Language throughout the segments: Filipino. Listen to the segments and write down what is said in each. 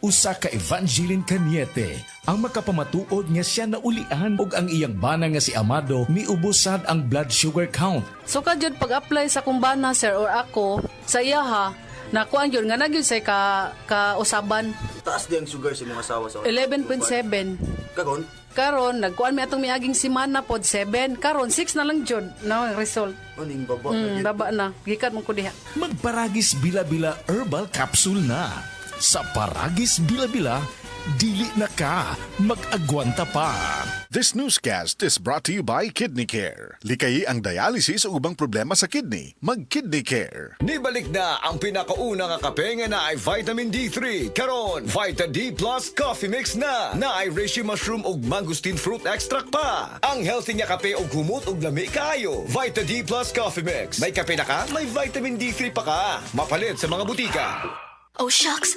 usa ka Evangeline Cañete ang makapamatuod nga siya naulian og ang iyang bana nga si Amado miubos sad ang blood sugar count. So kadyod pag-apply sa kumbana sir or ako sa iya ha, nakuan yun nga nagyud say ka-usaban. Taas di ang sugar sa mga asawa sa 11.7. Karon nagkuan mi atong miaging semana pod 7. Karon 6 na lang jud no result. Aning baba Baba na. Gikan mo ko diha. Magparagis Bila-Bila Herbal Capsule na. Sa Paragis Bila-Bila, dili na ka mag-agwanta pa. This newscast is brought to you by Kidney Care. Likayi ang dialysis o ubang problema sa kidney. Mag-Kidney Care. Nibalik na ang pinakauna nga kape nga na ay vitamin D3. Karon, Vita D Plus Coffee Mix na ay reishi mushroom ug mangosteen fruit extract pa. Ang healthy nga kape ug humot ug lami kaayo. Vita D Plus Coffee Mix. May kape na ka, may vitamin D3 pa ka. Mapalit sa mga butika. Oh shucks,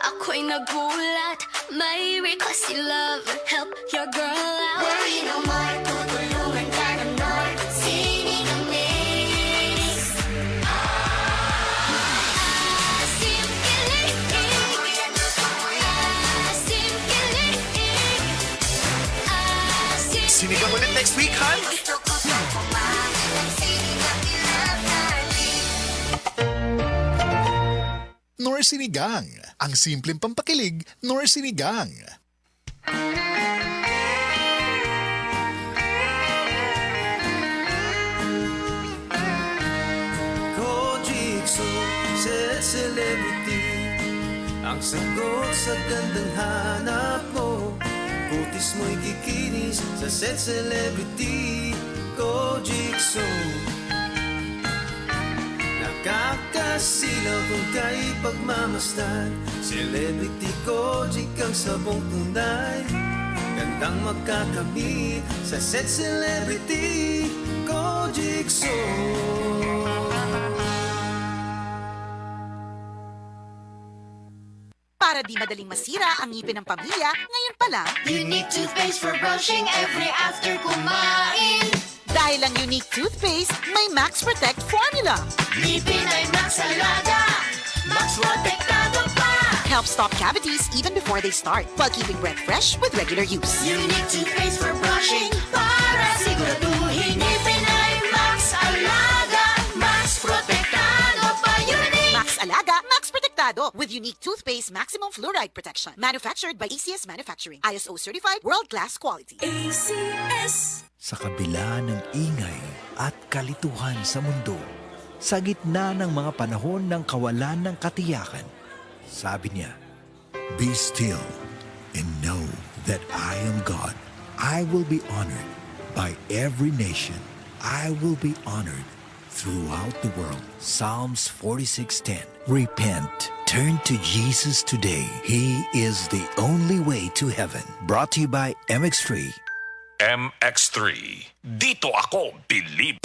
ako'y nagulat. May request si love, help your girl out. Worry no more, tutulungan ka ng Lord. Singing a mix. Simkilig. Sinigang ulit next week, Han? Nor Sinigang. Ang simpleng pampakilig, Nor Sinigang. Kojikso, celebrity. Ang sagot sa gandang hanap mo. Kutis mo'y kikinis sa celebrity. Kojikso. Nakakasilaw kung kay pagmamasdan. Celebrity Kojic ang sabong tunay. Gandang magkakamit sa set celebrity Kojic Para di madaling masira ang ngipin ng pamilya, ngayon pa lang, Unique toothpaste for brushing every after kumain. dahil ang unique toothpaste, may Max Protect formula. Ngipin ay Max Alaga, Max Protektado pa. Helps stop cavities even before they start, while keeping breath fresh with regular use. Unique toothpaste for brushing para siguraduhin ngipin ay Max Alaga, Max Protektado pa. Unique Max Alaga, Max Protectado with unique toothpaste maximum fluoride protection. Manufactured by ACS Manufacturing. ISO certified world-class quality. ACS. Sa kabila ng ingay at kalituhan sa mundo, sa gitna ng mga panahon ng kawalan ng katiyakan, sabi niya, "Be still and know that I am God. I will be honored by every nation. I will be honored throughout the world." Psalms 46:10. Repent. Turn to Jesus today. He is the only way to heaven. Brought to you by MX3. MX3. Dito ako believe.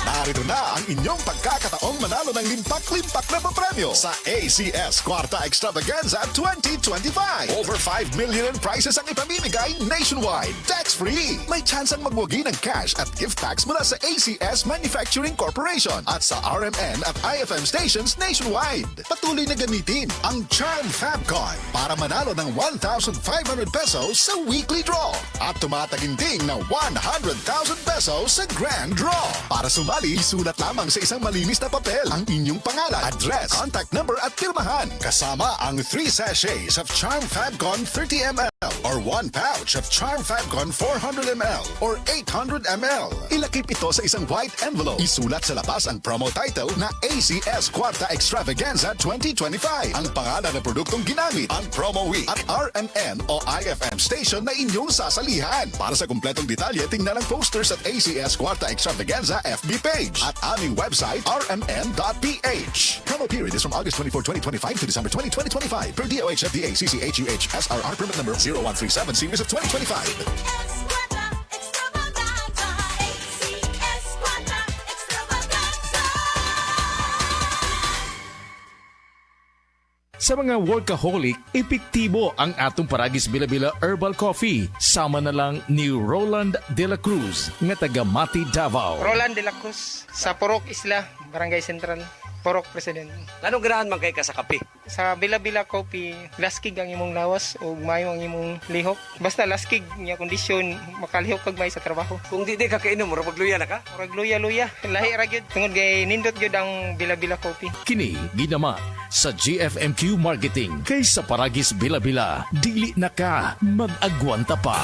Narito na ang inyong pagkakataong manalo ng limpak-limpak na papremyo sa ACS Kwarta Extravaganza 2025. Over 5 million in prizes ang ipamimigay nationwide. Tax-free. May tsansang magwagi ng cash at gift packs mula sa ACS Manufacturing Corporation at sa RMN at IFM stations nationwide. Patuloy na gamitin ang Charm Fabcon para manalo ng 1,500 pesos sa weekly draw at tumataginting na 100,000 pesos sa grand draw. Para sumali, isulat lamang sa isang malinis na papel ang inyong pangalan, address, contact number at pirmahan. Kasama ang 3 sachets of Charm Fabcon 30 ml or 1 pouch of Charm Fabcon 400 ml or 800 ml. Ilakip ito sa isang white envelope. Isulat sa labas ang promo title na ACS Kwarta Extravaganza 2025. Ang pangalan ng produktong ginamit, ang promo week at RMN o IFM station na inyong sasalihan. Para sa kumpletong detalye, tingnan ang posters at ACS Kwarta Extravaganza FB page at aming website rmn.ph. Promo period is from August 24, 2025 to December 20, 2025 per DOH FDA CCHUH SRR permit number 0137 series of 2025. Sa mga workaholic, epektibo ang atong Paragis Bila-Bila Herbal Coffee. Sama na lang ni Roland De La Cruz, nga taga Mati, Davao. Roland de la Cruz, sa Purok Isla, Barangay Central, Purok President. Anong ganahan man kay ka sa kape? Sa Bila-Bila Coffee, laskig ang imong lawas o mayo ang imong lihok. Basta laskig niya kondisyon, makalihok kag may sa trabaho. Kung di ka kainom, mura magluya na ka? Murag luya-luya, lahi ra gyud tungod kay nindot gyud ang Bila-Bila Coffee. Kini ginama sa GFMQ Marketing. Kay sa Paragis Bila-Bila, dili na ka mag-agwanta pa.